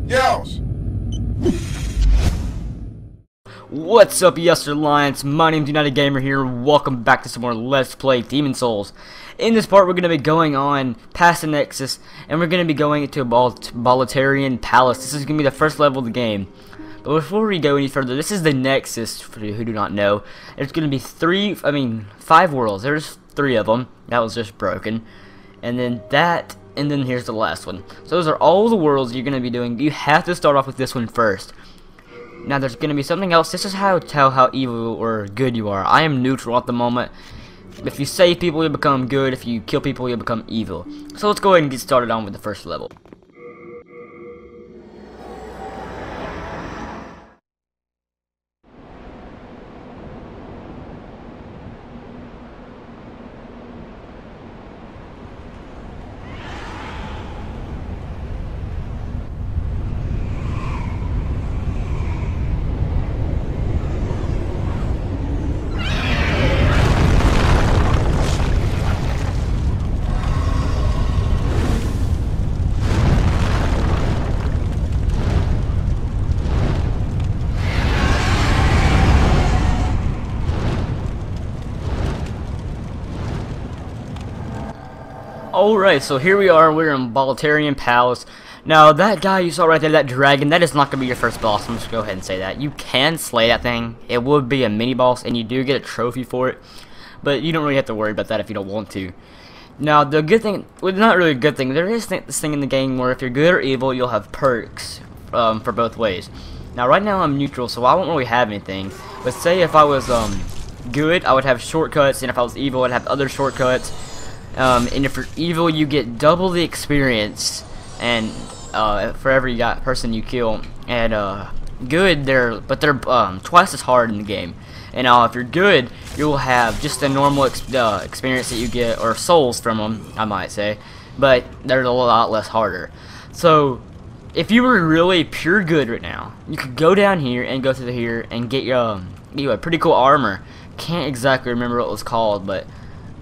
Yells! What's up, Yester Lions? My name's UnitedGamer here. Welcome back to some more Let's Play Demon Souls. In this part, we're going to be going on past the Nexus, and we're going to be going into a Bolitarian Palace. This is going to be the first level of the game. But before we go any further, this is the Nexus, for you who do not know. There's going to be 5 worlds. There's 3 of them. That was just broken. And then here's the last one. So those are all the worlds you're going to be doing. You have to start off with this one first. Now there's going to be something else. This is how to tell how evil or good you are. I am neutral at the moment. If you save people, you become good. If you kill people, you become evil. So let's go ahead and get started on with the first level. Alright, so here we are, we're in Bolitarian Palace. Now, that guy you saw right there, that dragon, that is not going to be your first boss. I'm just going to go ahead and say that. You can slay that thing. It would be a mini-boss, and you do get a trophy for it. But you don't really have to worry about that if you don't want to. Now, the good thing, well, not really a good thing, there is this thing in the game where if you're good or evil, you'll have perks for both ways. Now, right now I'm neutral, so I won't really have anything. But say if I was good, I would have shortcuts, and if I was evil, I'd have other shortcuts. And if you're evil, you get double the experience, and for every person you kill. And good, they're twice as hard in the game. And if you're good, you will have just the normal experience that you get, or souls from them, I might say, but they're a lot less harder. So if you were really pure good right now, you could go down here and go through here and get you a pretty cool armor. Can't exactly remember what it was called, but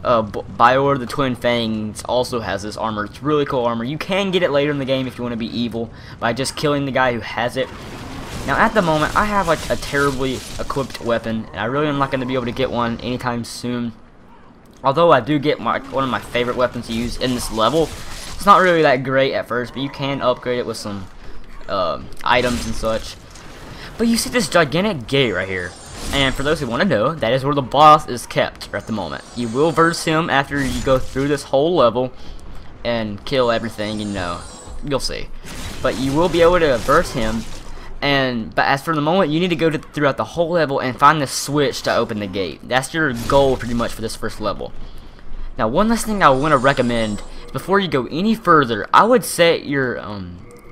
Bior the Twin Fangs also has this armor. It's really cool armor. You can get it later in the game if you want to be evil by just killing the guy who has it. Now at the moment I have like a terribly equipped weapon, and I really am not going to be able to get one anytime soon. Although I do get one of my favorite weapons to use in this level. It's not really that great at first, but you can upgrade it with some items and such. But you see this gigantic gate right here. And for those who want to know, that is where the boss is kept at the moment. You will verse him after you go through this whole level and kill everything, you'll see. But you will be able to verse him, but as for the moment, you need to go throughout the whole level and find the switch to open the gate. That's your goal pretty much for this first level. Now, one last thing I want to recommend is before you go any further, I would set your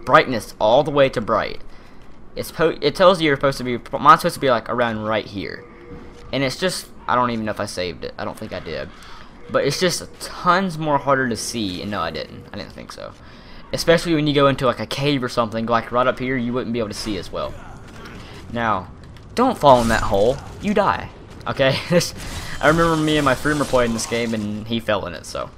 brightness all the way to bright. It tells you you're supposed to be, mine's supposed to be like around right here. And it's just, I don't even know if I saved it. I don't think I did. But it's just tons more harder to see, and no, I didn't think so. Especially when you go into like a cave or something, like right up here, you wouldn't be able to see as well. Now, don't fall in that hole, you die. Okay? I remember me and my friend were playing this game, and he fell in it, so.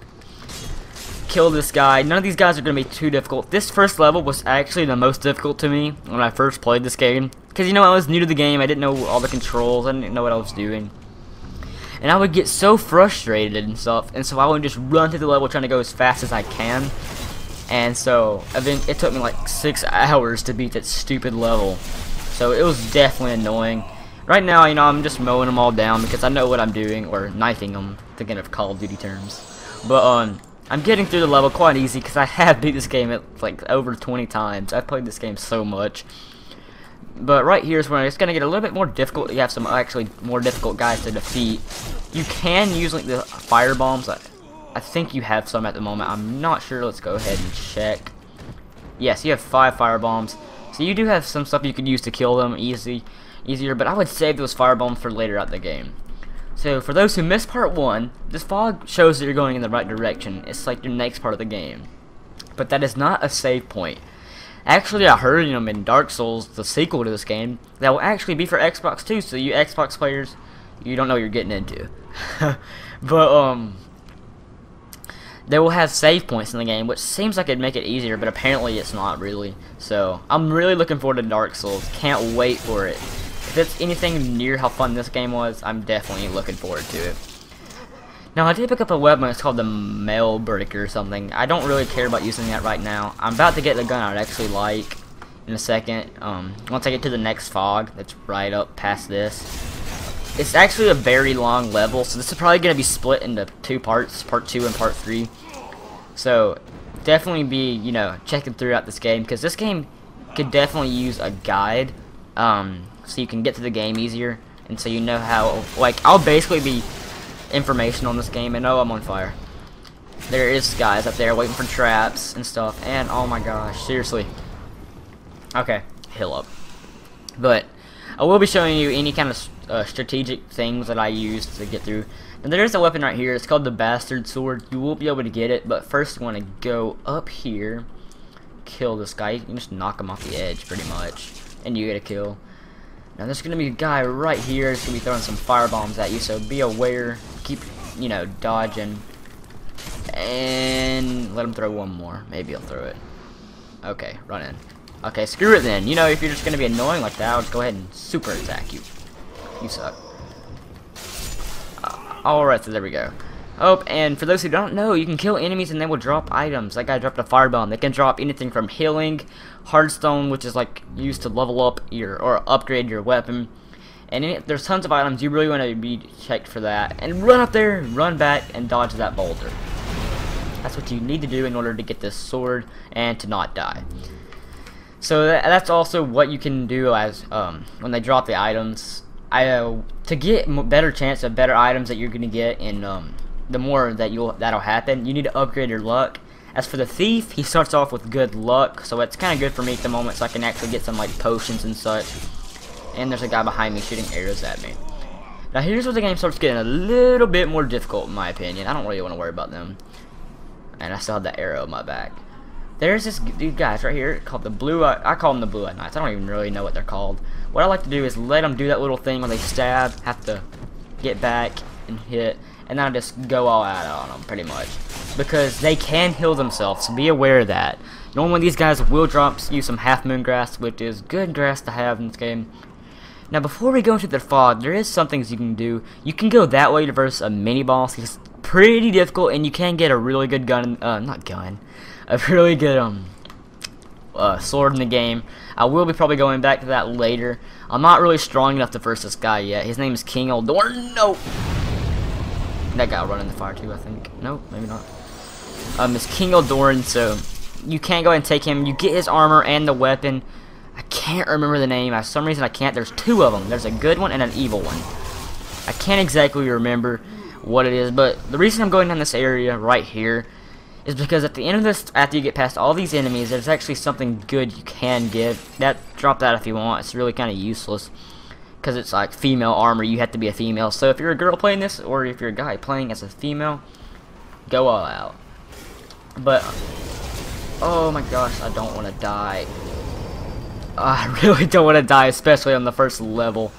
Kill this guy. None of these guys are going to be too difficult. This first level was actually the most difficult to me when I first played this game. Because, I was new to the game. I didn't know all the controls. I didn't know what I was doing. And I would get so frustrated and stuff. And so I would just run through the level trying to go as fast as I can. And so it took me like 6 hours to beat that stupid level. So it was definitely annoying. Right now, I'm just mowing them all down because I know what I'm doing. Or knifing them, thinking of Call of Duty terms. But, I'm getting through the level quite easy because I have beat this game at like over 20 times. I've played this game so much. But right here is where it's going to get a little bit more difficult. You have some actually more difficult guys to defeat. You can use like the fire bombs. I think you have some at the moment. I'm not sure. Let's go ahead and check. Yes, you have 5 fire bombs. So you do have some stuff you could use to kill them easier. But I would save those fire bombs for later out in the game. So, for those who missed part 1, this fog shows that you're going in the right direction. It's like your next part of the game. But that is not a save point. Actually, I heard, in Dark Souls, the sequel to this game, that will actually be for Xbox too, so you Xbox players, you don't know what you're getting into. But, they will have save points in the game, which seems like it'd make it easier, but apparently it's not really. So I'm really looking forward to Dark Souls. Can't wait for it. If it's anything near how fun this game was, I'm definitely looking forward to it. Now, I did pick up a weapon. It's called the Mail Breaker or something. I don't really care about using that right now. I'm about to get the gun I'd actually like in a second. Once I get to the next fog, that's right up past this. It's actually a very long level, so this is probably going to be split into 2 parts, part 2 and part 3. So, definitely be, you know, checking throughout this game, because this game could definitely use a guide, so you can get to the game easier, and so you know how, like, I'll basically be information on this game, and oh, I'm on fire. There is guys up there waiting for traps and stuff, and oh my gosh, seriously. Okay, heal up. But I will be showing you any kind of strategic things that I use to get through. And there's a weapon right here. It's called the Bastard Sword. You will be able to get it, but first you want to go up here, kill this guy. You can just knock him off the edge, pretty much, and you get a kill. Now there's gonna be a guy right here. He's gonna be throwing some fire bombs at you, so be aware. Keep, you know, dodging, and let him throw one more. Maybe he'll throw it. Okay, run in. Okay, screw it then. You know, if you're just gonna be annoying like that, I'll just go ahead and super attack you. You suck. Alright, so there we go. Oh, and for those who don't know, you can kill enemies and they will drop items. That guy dropped a fire bomb. They can drop anything from healing, hardstone, which is like used to level up your or upgrade your weapon. And there's tons of items. You really want to be checked for that. And run up there, run back, and dodge that boulder. That's what you need to do in order to get this sword and to not die. So that's also what you can do as when they drop the items. To get better chance of better items that you're gonna get, and the more that that'll happen, you need to upgrade your luck. As for the thief, he starts off with good luck, so it's kind of good for me at the moment, so I can actually get some like potions and such. And there's a guy behind me shooting arrows at me. Now here's where the game starts getting a little bit more difficult, in my opinion. I don't really want to worry about them. And I still have that arrow in my back. There's these guys right here called the blue. I call them the blue-eyed knights. I don't even really know what they're called. What I like to do is let them do that little thing when they stab, have to get back and hit, and then I just go all out on them pretty much, because they can heal themselves. So be aware of that. Normally these guys will drop you some half moon grass, which is good grass to have in this game. Now before we go into the fog, there is some things you can do. You can go that way to versus a mini boss. It's pretty difficult, and you can get a really good gun. A really good sword in the game. I will be probably going back to that later. I'm not really strong enough to verse this guy yet. His name is King Eldorn. No, that guy will run in the fire too, I think. No, maybe not. It's King Eldorn, so you can't go ahead and take him. You get his armor and the weapon. I can't remember the name. For some reason I can't. There's 2 of them. There's a good one and an evil one. I can't exactly remember what it is, but the reason I'm going down this area right here is because at the end of this, after you get past all these enemies, there's actually something good you can get. Drop that if you want. It's really kind of useless, because it's like female armor. You have to be a female. So if you're a girl playing this, or if you're a guy playing as a female, go all out. But, oh my gosh, I don't want to die. I really don't want to die, especially on the first level.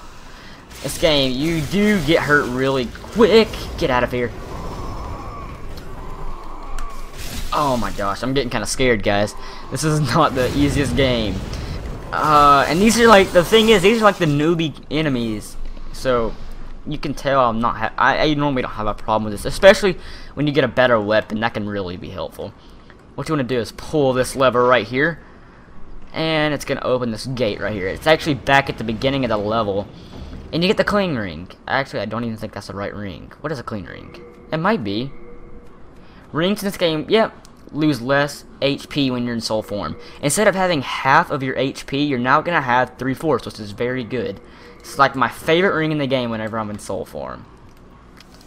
This game, you do get hurt really quick. Get out of here. Oh my gosh, I'm getting kind of scared, guys. This is not the easiest game. And these are like, the thing is, these are like the newbie enemies. So, you can tell I'm not, I normally don't have a problem with this. Especially when you get a better weapon, that can really be helpful. What you want to do is pull this lever right here. And it's going to open this gate right here. It's actually back at the beginning of the level. And you get the cling ring. Actually, I don't even think that's the right ring. What is a cling ring? It might be. Rings in this game, yep, lose less HP when you're in soul form. Instead of having half of your HP, you're now going to have 3/4, which is very good. It's like my favorite ring in the game whenever I'm in soul form.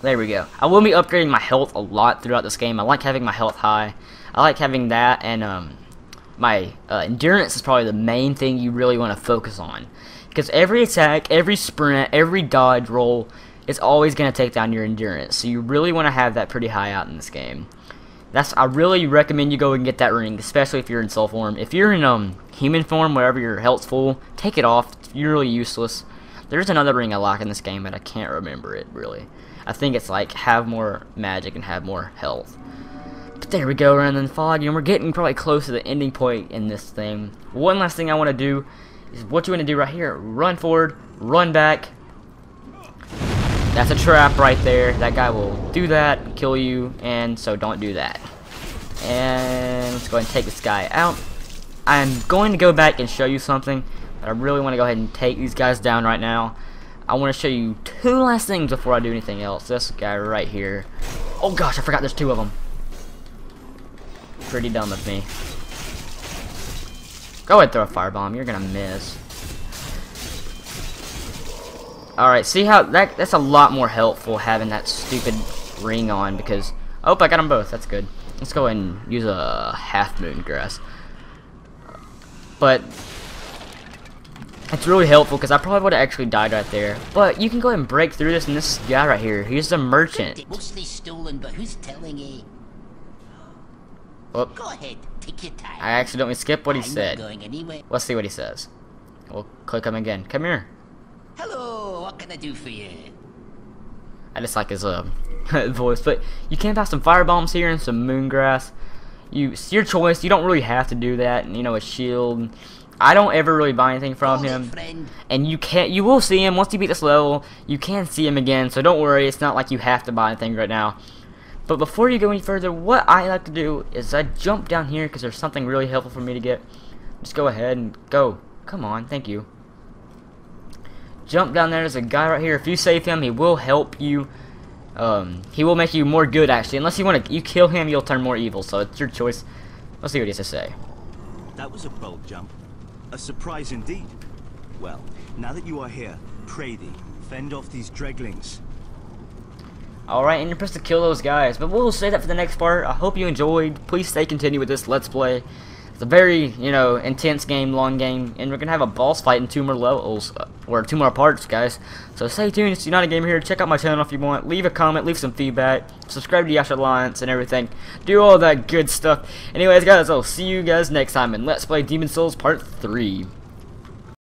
There we go. I will be upgrading my health a lot throughout this game. I like having my health high. I like having that, and my endurance is probably the main thing you really want to focus on. Because every attack, every sprint, every dodge roll, it's always going to take down your endurance. So you really want to have that pretty high out in this game. I really recommend you go and get that ring, especially if you're in soul form. If you're in human form, wherever your health's full, take it off. It's really useless. There's another ring I like in this game, but I can't remember it really. I think it's like have more magic and have more health. But there we go, we're in the fog, and we're getting probably close to the ending point in this thing. One last thing I want to do is what you want to do right here. Run forward, run back. That's a trap right there. That guy will do that, kill you, and so don't do that. And let's go ahead and take this guy out. I'm going to go back and show you something, but I really want to go ahead and take these guys down right now. I want to show you two last things before I do anything else. This guy right here. Oh gosh, I forgot there's two of them. Pretty dumb of me. Go ahead and throw a firebomb. You're gonna miss. Alright, see how that's a lot more helpful having that stupid ring on because oh, I got them both. That's good. Let's go ahead and use a half moon grass. But it's really helpful because I probably would have actually died right there. But you can go ahead and break through this, and this guy right here, he's a merchant. Mostly stolen, but who's telling you? Whoop. Go ahead, take your time. I accidentally skipped what he said. Not going anywhere. Let's see what he says. We'll click him again. Come here. Hello, what can I do for you? I just like his voice. But you can pass some fire bombs here and some moon grass. It's your choice. You don't really have to do that. And, you know, a shield. I don't ever really buy anything from him. And you will see him once you beat this level. You can see him again. So don't worry. It's not like you have to buy anything right now. But before you go any further, what I like to do is I jump down here because there's something really helpful for me to get. Just go ahead and go. Come on, thank you. Jump down there. There's a guy right here. If you save him, he will help you. He will make you more good, actually. Unless you kill him, you'll turn more evil. So it's your choice. Let's see what he has to say. That was a bold jump. A surprise indeed. Well, now that you are here, pray thee, fend off these dreglings. Alright, and you're supposed to kill those guys, but we'll save that for the next part. I hope you enjoyed. Please stay continued with this Let's Play. It's a very, you know, intense game, long game, and we're going to have a boss fight in 2 more levels, or 2 more parts, guys. So stay tuned. It's UnitedGamer here. Check out my channel if you want. Leave a comment, leave some feedback, subscribe to the Yash Alliance and everything. Do all that good stuff. Anyways, guys, I'll see you guys next time in Let's Play Demon Souls Part 3.